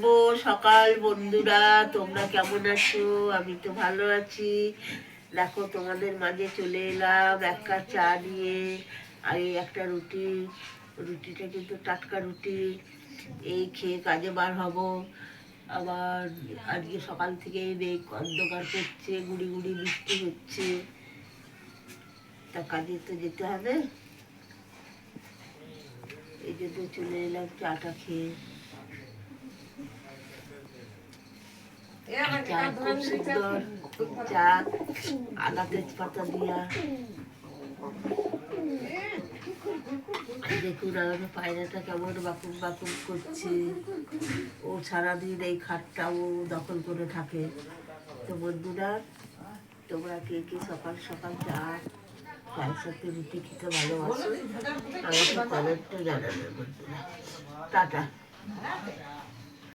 শুভ সকাল বন্ধুরা, তোমরা কেমন আছো? আমি তো ভালো আছি। দেখো তোমাদের মাঝে চলে এলাম এক কাপ চা নিয়ে আর এই একটা রুটি। রুটিটা কিন্তু টাটকা রুটি, এই খেয়ে কাজে বার হব। আবার আজকে সকাল থেকে মেঘ অন্ধকার করছে, গুড়ি গুড়ি বৃষ্টি হচ্ছে, তা কাজে তো যেতে হবে। এই জন্য চলে এলাম চাটা খেয়ে। চা খুব সুন্দর চা, আদা তেজপাতা দিয়া। দেখুন আমাদের পায়রাটা কেমন বাকুম বাকুম করছে। ও সারাদিন এই খাটটা ও দখল করে থাকে। তো বন্ধুরা, তোমরা কে কে সকাল সকাল চা চায়ের সাথে রুটি খেতে ভালোবাসো আমাকে কমেন্টে জানাবে বন্ধুরা। টাটা।